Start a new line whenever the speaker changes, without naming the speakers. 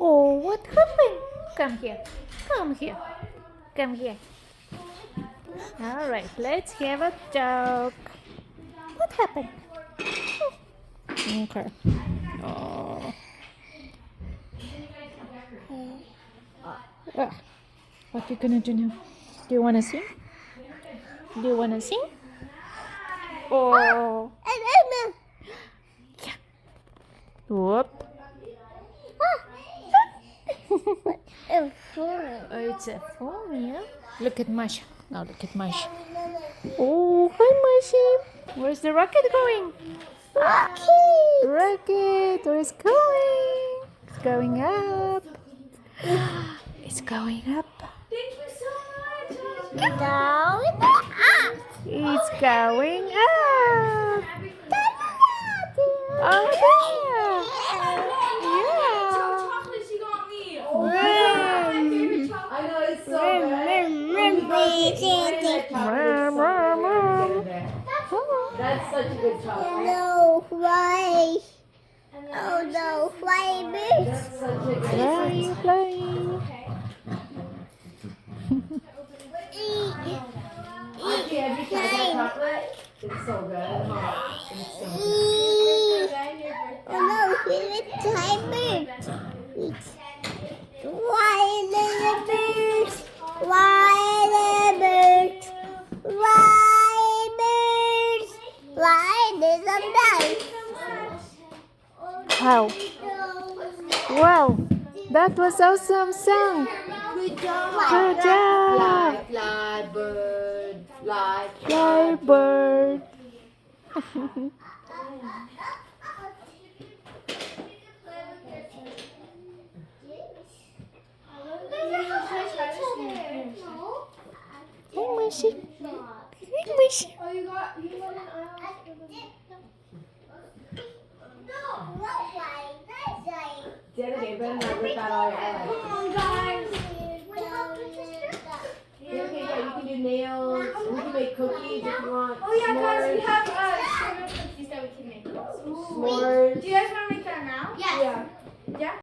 Oh, what happened? Come here. Come here. Come here. All right, let's have a talk. What happened? Okay. Oh. What you gonna do now? Do you wanna sing? Do you wanna sing? Oh. Yeah. Whoop. Oh, it's a phone, yeah? Look at Masha. Now look at Masha. Oh, hi Masha. Where's the rocket going?
Rocket!
Rocket, where is going? It's going up. It's going up.
Thank you so much.
Down, up!
It's going up. Oh, yeah.
Chocolate she got me. I know it's so That's such a good chocolate.
No, why? Oh no, why birds?
That's such a good
Flying, flying.
Auntie, have you tried that chocolate? It's so good. It's so good.
Oh no, it's a bird. Why the birds? Why the birds? Why birds? Why did the die?
Wow. Wow. That was awesome song.
Good job.
Good job.
Fly, bird, fly,
Fly bird. Hey, Mushy. Hey, Mushy.
Oh, you got an Jenna, you better not rip out all your eyelids.
Come on, guys.
Okay, yeah, you can do nails. We can make cookies if you want.
Oh yeah, guys, we
S'mores.
have sugar cookies that we can make.
S'mores.
Do you guys want to make that now?
Yeah.
Yeah?